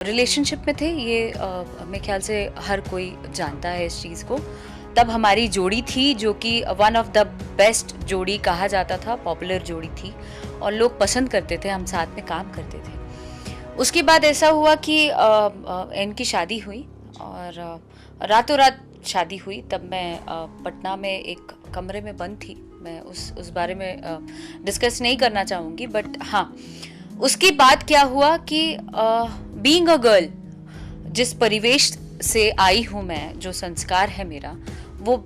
Relationship में थे ये मेरे ख्याल से हर कोई जानता है इस चीज़ को। तब हमारी जोड़ी थी जो कि वन ऑफ द बेस्ट जोड़ी कहा जाता था, पॉपुलर जोड़ी थी और लोग पसंद करते थे, हम साथ में काम करते थे। उसके बाद ऐसा हुआ कि इनकी शादी हुई और रातों रात शादी हुई। तब मैं पटना में एक कमरे में बंद थी। मैं उस बारे में डिस्कस नहीं करना चाहूँगी, बट हाँ, उसके बाद क्या हुआ कि बीइंग अ गर्ल, जिस परिवेश से आई हूँ मैं, जो संस्कार है मेरा, वो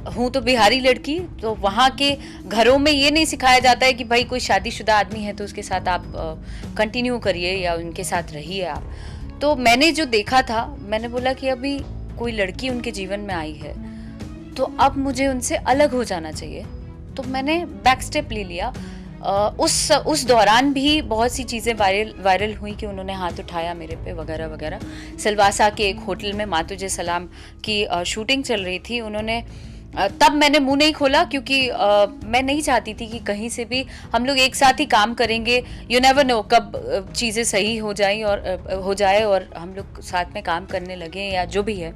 हूँ तो बिहारी लड़की, तो वहाँ के घरों में ये नहीं सिखाया जाता है कि भाई कोई शादीशुदा आदमी है तो उसके साथ आप कंटिन्यू करिए या उनके साथ रहिए आप। तो मैंने जो देखा था, मैंने बोला कि अभी कोई लड़की उनके जीवन में आई है तो अब मुझे उनसे अलग हो जाना चाहिए। तो मैंने बैक स्टेप ले लिया। उस दौरान भी बहुत सी चीज़ें वायरल हुई कि उन्होंने हाथ उठाया मेरे पे वगैरह वगैरह। सिलवासा के एक होटल में माँ तुझे सलाम की शूटिंग चल रही थी। उन्होंने तब मैंने मुंह नहीं खोला क्योंकि मैं नहीं चाहती थी कि कहीं से भी हम लोग एक साथ ही काम करेंगे, यू नेवर नो कब चीज़ें सही हो जाए और हम लोग साथ में काम करने लगे या जो भी है।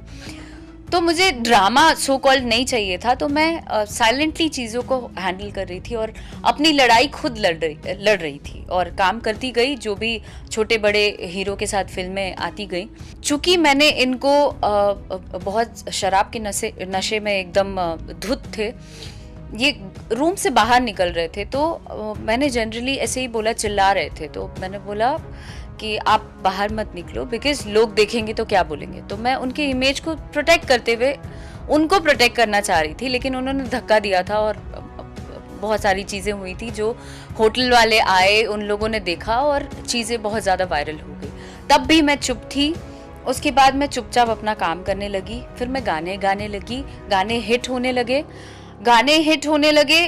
तो मुझे ड्रामा सो कॉल्ड नहीं चाहिए था, तो मैं साइलेंटली चीज़ों को हैंडल कर रही थी और अपनी लड़ाई खुद लड़ रही थी और काम करती गई। जो भी छोटे बड़े हीरो के साथ फिल्में आती गई, चूँकि मैंने इनको बहुत शराब के नशे में एकदम धुत थे, ये रूम से बाहर निकल रहे थे, तो मैंने जनरली ऐसे ही बोला, चिल्ला रहे थे, तो मैंने बोला कि आप बाहर मत निकलो बिकॉज लोग देखेंगे तो क्या बोलेंगे। तो मैं उनके इमेज को प्रोटेक्ट करते हुए उनको प्रोटेक्ट करना चाह रही थी, लेकिन उन्होंने धक्का दिया था और बहुत सारी चीज़ें हुई थी। जो होटल वाले आए, उन लोगों ने देखा और चीज़ें बहुत ज़्यादा वायरल हो गई। तब भी मैं चुप थी। उसके बाद मैं चुपचाप अपना काम करने लगी। फिर मैं गाने गाने लगी, गाने हिट होने लगे।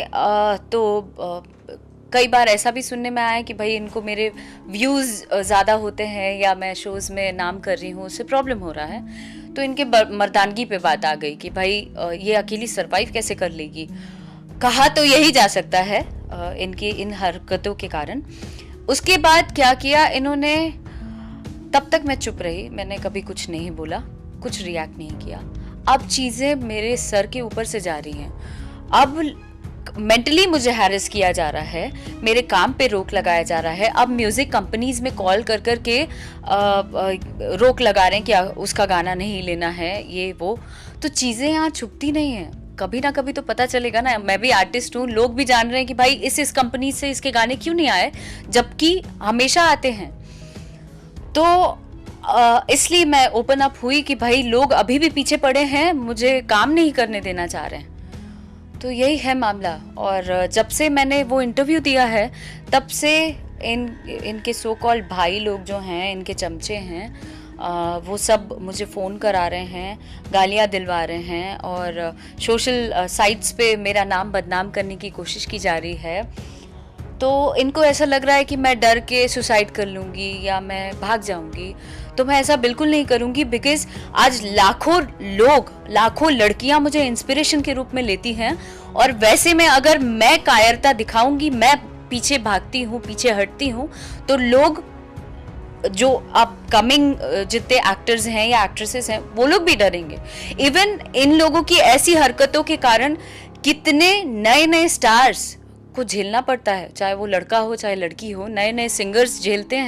तो कई बार ऐसा भी सुनने में आया कि भाई इनको मेरे व्यूज़ ज़्यादा होते हैं या मैं शोज़ में नाम कर रही हूँ, उससे प्रॉब्लम हो रहा है। तो इनके मर्दानगी पे बात आ गई कि भाई ये अकेली सरवाइव कैसे कर लेगी। कहा तो यही जा सकता है इनकी इन हरकतों के कारण। उसके बाद क्या किया इन्होंने, तब तक मैं चुप रही, मैंने कभी कुछ नहीं बोला, कुछ रिएक्ट नहीं किया। अब चीज़ें मेरे सर के ऊपर से जा रही हैं। अब मेंटली मुझे हैरेस किया जा रहा है, मेरे काम पे रोक लगाया जा रहा है। अब म्यूज़िक कंपनीज में कॉल कर के रोक लगा रहे हैं कि उसका गाना नहीं लेना है, ये वो। तो चीज़ें यहाँ छुपती नहीं हैं, कभी ना कभी तो पता चलेगा ना। मैं भी आर्टिस्ट हूँ, लोग भी जान रहे हैं कि भाई इस कंपनी से इसके गाने क्यों नहीं आए, जबकि हमेशा आते हैं। तो इसलिए मैं ओपन अप हुई कि भाई लोग अभी भी पीछे पड़े हैं, मुझे काम नहीं करने देना चाह रहे हैं। तो यही है मामला। और जब से मैंने वो इंटरव्यू दिया है, तब से इनके सो कॉल्ड भाई लोग जो हैं, इनके चमचे हैं, वो सब मुझे फ़ोन करा रहे हैं, गालियाँ दिलवा रहे हैं और सोशल साइट्स पे मेरा नाम बदनाम करने की कोशिश की जा रही है। तो इनको ऐसा लग रहा है कि मैं डर के सुसाइड कर लूँगी या मैं भाग जाऊँगी। तो मैं ऐसा बिल्कुल नहीं करूँगी बिकॉज़ आज लाखों लड़कियाँ मुझे इंस्पिरेशन के रूप में लेती हैं। और वैसे में अगर मैं कायरता दिखाऊँगी, मैं पीछे भागती हूँ, पीछे हटती हूँ, तो लोग जो अपकमिंग जितने एक्टर्स हैं या एक्ट्रेसेस हैं, वो लोग भी डरेंगे। इवन इन लोगों की ऐसी हरकतों के कारण कितने नए स्टार्स को झेलना पड़ता है, चाहे वो लड़का हो चाहे लड़की हो, नए सिंगर्स झेलते हैं।